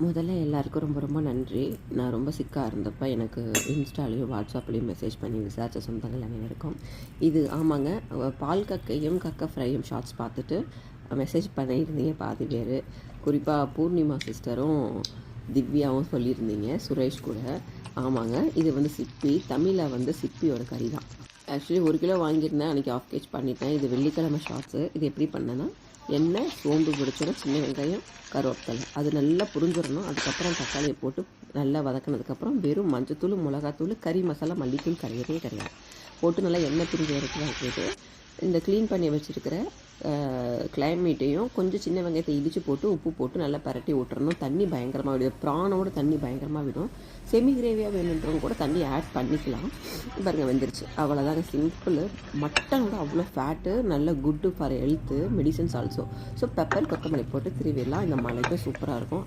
முதல்ல எல்லாருக்கும் ரொம்ப ரொம்ப நன்றி. நான் ரொம்ப சிக்காக இருந்தப்போ எனக்கு இன்ஸ்டாலேயும் வாட்ஸ்அப்லேயும் மெசேஜ் பண்ணி விசாரித்த சொந்தங்கள் அனைவருக்கும். இது ஆமாங்க, பால் கக்கையும் கக்க ஃப்ரையும் ஷார்ட்ஸ் பார்த்துட்டு மெசேஜ் பண்ணியிருந்தீங்க பாதி பேர். குறிப்பாக பூர்ணிமா சிஸ்டரும் திவ்யாவும் சொல்லியிருந்தீங்க, சுரேஷ் கூட. ஆமாங்க, இது வந்து சிப்பி, தமிழில் சிப்பியோட கறி தான். ஆக்சுவலி 1 கிலோ வாங்கியிருந்தேன், அன்றைக்கி ஆஃப் கேஜ் பண்ணிட்டேன். இது வெள்ளிக்கிழமை ஷார்ட்ஸு. இது எப்படி பண்ணேன்னா, எண்ணெய், சோம்பு பிடிச்சோன்னா சின்ன வெங்காயம், கருவேப்பிலை அது நல்லா புரிஞ்சிடணும். அதுக்கப்புறம் தக்காளியை போட்டு நல்லா வதக்கினதுக்கப்புறம் வெறும் மஞ்சத்தூள், மிளகாத்தூள், கறி மசாலா, மல்லித்தூள் கிடையவே கிடையாது போட்டு நல்லா எண்ணெய் பிரிஞ்சு வரைக்கும் வதக்கிட்டு இந்த க்ளீன் பண்ணி வச்சுருக்கிற கிளைமேட்டையும் கொஞ்சம் சின்ன வெங்காயத்தை இடித்து போட்டு உப்பு போட்டு நல்லா பரட்டி விட்டுறணும். தண்ணி பயங்கரமாக விடும். ப்ரானோட தண்ணி பயங்கரமாக விடும். செமி கிரேவியாக வேணுன்றவங்க கூட தண்ணி ஆட் பண்ணிக்கலாம். பாருங்கள், வெந்துருச்சு. அவ்வளோதாங்க, சிம்பிள். மட்டனோட அவ்வளோ ஃபேட்டு, நல்ல good for health, medicines also. So pepper, கொத்தமல்லி போட்டு திருவிடலாம். இந்த மலைக்கும் சூப்பராக இருக்கும்.